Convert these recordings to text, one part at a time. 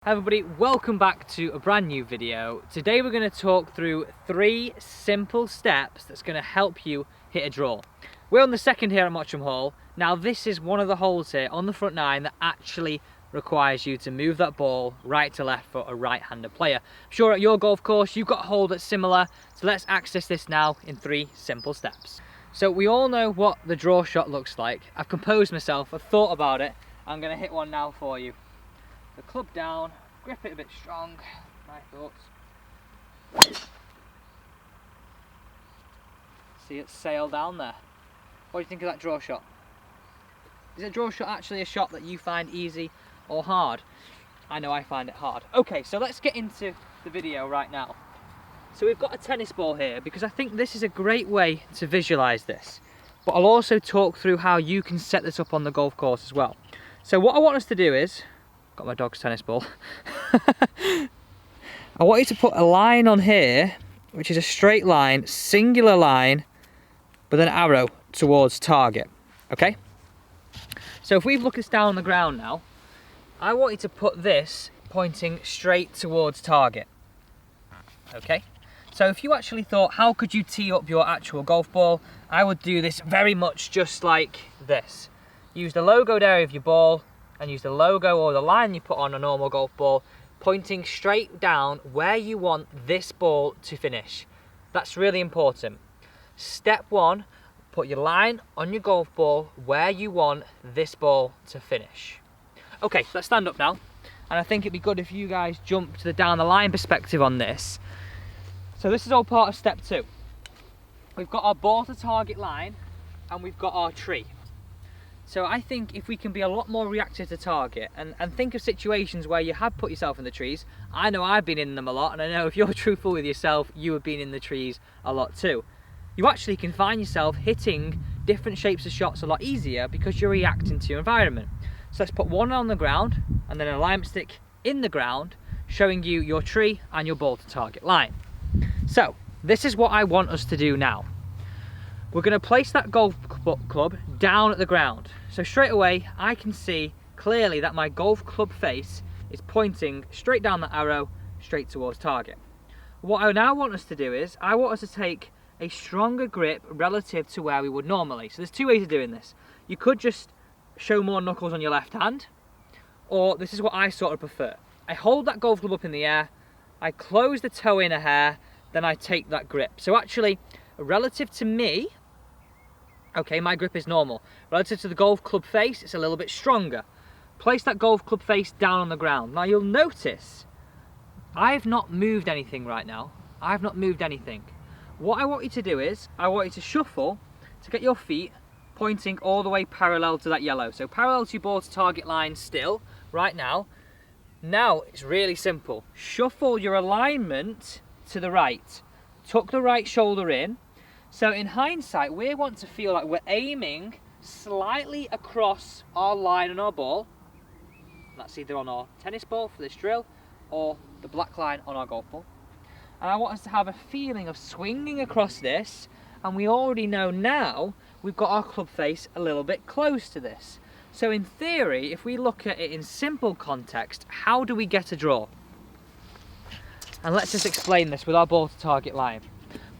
Hi everybody, welcome back to a brand new video. Today we're going to talk through 3 simple steps that's going to help you hit a draw. We're on the second here at Mottram Hall. Now this is one of the holes here on the front 9 that actually requires you to move that ball right to left for a right-handed player. I'm sure at your golf course you've got a hole that's similar, so let's access this now in 3 simple steps. So we all know what the draw shot looks like. I've composed myself, I've thought about it. I'm going to hit one now for you. The club down, grip it a bit strong, my thoughts. See it sail down there. What do you think of that draw shot? Is a draw shot actually a shot that you find easy or hard? I know I find it hard. Okay, so let's get into the video right now. So we've got a tennis ball here because I think this is a great way to visualize this. But I'll also talk through how you can set this up on the golf course as well. So what I want us to do is, got my dog's tennis ball. I want you to put a line on here, which is a straight line, singular line, with an arrow towards target, okay? So if we look us down on the ground now, I want you to put this pointing straight towards target, okay? So if you actually thought, how could you tee up your actual golf ball? I would do this very much just like this. Use the logoed area of your ball, and use the logo or the line you put on a normal golf ball, pointing straight down where you want this ball to finish. That's really important. Step 1, put your line on your golf ball where you want this ball to finish. Okay, let's stand up now. And I think it'd be good if you guys jump to the down the line perspective on this. So this is all part of step 2. We've got our ball to target line and we've got our tree. So I think if we can be a lot more reactive to target and think of situations where you have put yourself in the trees. I know I've been in them a lot, and I know if you're truthful with yourself, you have been in the trees a lot too. You actually can find yourself hitting different shapes of shots a lot easier because you're reacting to your environment. So let's put one on the ground and then an alignment stick in the ground, showing you your tree and your ball to target line. So this is what I want us to do now. We're going to place that golf club down at the ground. So straight away, I can see clearly that my golf club face is pointing straight down the arrow, straight towards target. What I now want us to do is, I want us to take a stronger grip relative to where we would normally. So there's 2 ways of doing this. You could just show more knuckles on your left hand, or this is what I sort of prefer. I hold that golf club up in the air, I close the toe in a hair, then I take that grip. So actually, relative to me, okay, my grip is normal. Relative to the golf club face, it's a little bit stronger. Place that golf club face down on the ground. Now you'll notice, I've not moved anything right now. I've not moved anything. What I want you to do is, I want you to shuffle to get your feet pointing all the way parallel to that yellow. So parallel to your ball to target line still, right now. Now it's really simple. Shuffle your alignment to the right. Tuck the right shoulder in. So in hindsight, we want to feel like we're aiming slightly across our line on our ball. That's either on our tennis ball for this drill or the black line on our golf ball. And I want us to have a feeling of swinging across this, and we already know now we've got our club face a little bit close to this. So in theory, if we look at it in simple context, how do we get a draw? And let's just explain this with our ball to target line.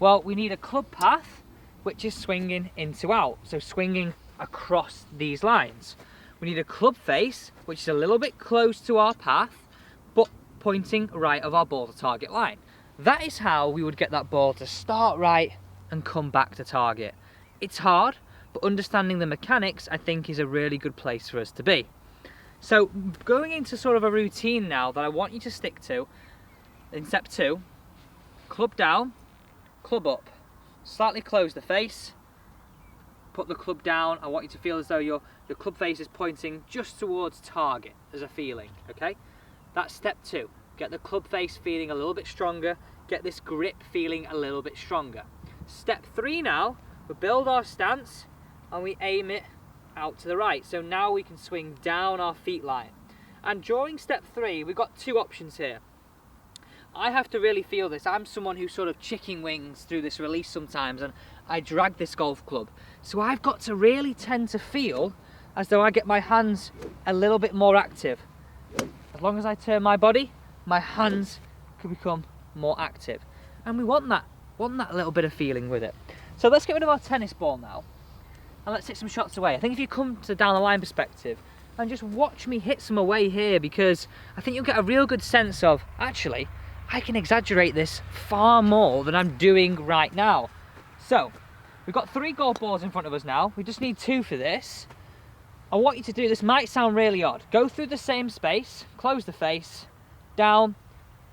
Well, we need a club path, which is swinging in to out, so swinging across these lines. We need a club face, which is a little bit close to our path, but pointing right of our ball to target line. That is how we would get that ball to start right and come back to target. It's hard, but understanding the mechanics, I think, is a really good place for us to be. So going into sort of a routine now that I want you to stick to, in step 2, club down, club up, slightly close the face, put the club down. I want you to feel as though your club face is pointing just towards target as a feeling, okay? That's step 2. Get the club face feeling a little bit stronger, get this grip feeling a little bit stronger. Step 3 now, we build our stance and we aim it out to the right. So now we can swing down our feet line. And during step 3, we've got 2 options here. I have to really feel this. I'm someone who sort of chicken wings through this release sometimes, and I drag this golf club. So I've got to really tend to feel as though I get my hands a little bit more active. As long as I turn my body, my hands can become more active. And we want that little bit of feeling with it. So let's get rid of our tennis ball now, and let's hit some shots away. I think if you come to the down the line perspective and just watch me hit some away here, because I think you'll get a real good sense of, actually, I can exaggerate this far more than I'm doing right now. So, we've got 3 golf balls in front of us now. We just need 2 for this. I want you to do, this might sound really odd, go through the same space, close the face, down,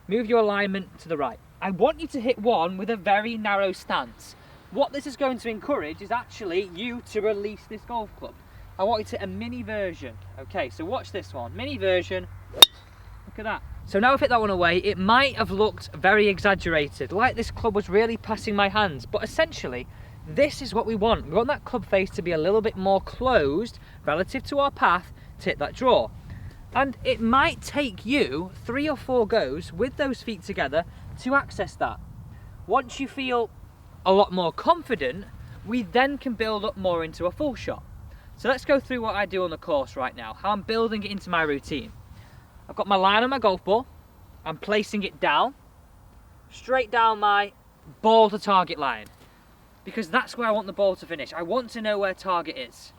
move your alignment to the right. I want you to hit one with a very narrow stance. What this is going to encourage is actually you to release this golf club. I want you to hit a mini version. Okay, so watch this one, mini version, look at that. So now I've hit that one away, it might have looked very exaggerated, like this club was really passing my hands, but essentially, this is what we want. We want that club face to be a little bit more closed relative to our path to hit that draw. And it might take you 3 or 4 goes with those feet together to access that. Once you feel a lot more confident, we then can build up more into a full shot. So let's go through what I do on the course right now, how I'm building it into my routine. I've got my line on my golf ball, I'm placing it down, straight down my ball to target line, because that's where I want the ball to finish. I want to know where target is.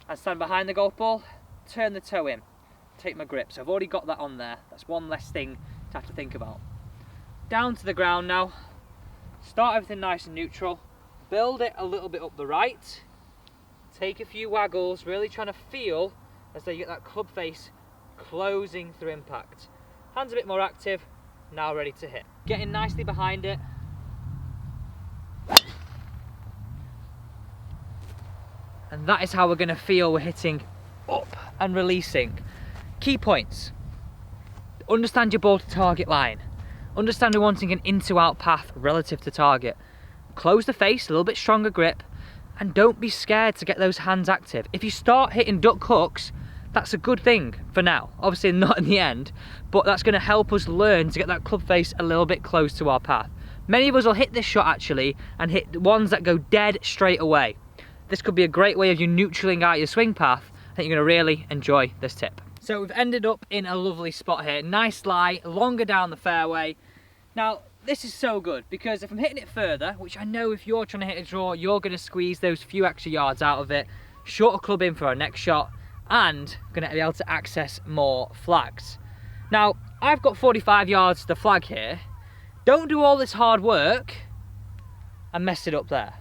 I stand behind the golf ball, turn the toe in, take my grip. So I've already got that on there. That's one less thing to have to think about. Down to the ground now. Start everything nice and neutral. Build it a little bit up the right. Take a few waggles, really trying to feel as though you get that club face closing through impact. Hands a bit more active, now ready to hit. Getting nicely behind it. And that is how we're going to feel we're hitting up and releasing. Key points. Understand your ball to target line. Understand we're wanting an in to out path relative to target. Close the face, a little bit stronger grip, and don't be scared to get those hands active. If you start hitting duck hooks, that's a good thing for now. Obviously not in the end, but that's going to help us learn to get that club face a little bit close to our path. Many of us will hit this shot actually and hit ones that go dead straight away. This could be a great way of you neutraling out your swing path. I think you're going to really enjoy this tip. So we've ended up in a lovely spot here. Nice lie, longer down the fairway. Now, this is so good because if I'm hitting it further, which I know if you're trying to hit a draw, you're going to squeeze those few extra yards out of it, shorter club in for our next shot, and going to be able to access more flags. Now, I've got 45 yards to the flag here. Don't do all this hard work and mess it up there.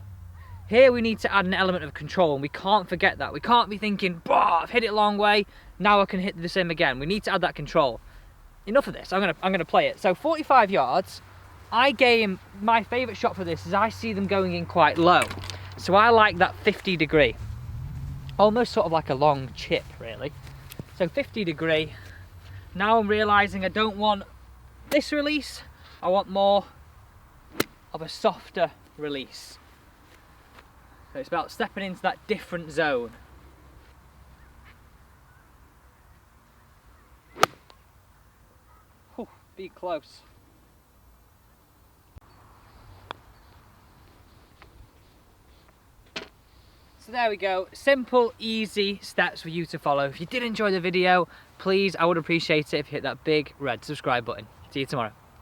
Here we need to add an element of control, and we can't forget that. We can't be thinking, bah, I've hit it a long way, now I can hit the same again. We need to add that control. Enough of this, I'm gonna play it. So 45 yards, my favourite shot for this is I see them going in quite low. So I like that 50 degree. Almost sort of like a long chip, really. So 50 degree. Now I'm realising I don't want this release, I want more of a softer release. So it's about stepping into that different zone. Whew, be close. So there we go, simple, easy steps for you to follow. If you did enjoy the video, please, I would appreciate it if you hit that big red subscribe button. See you tomorrow.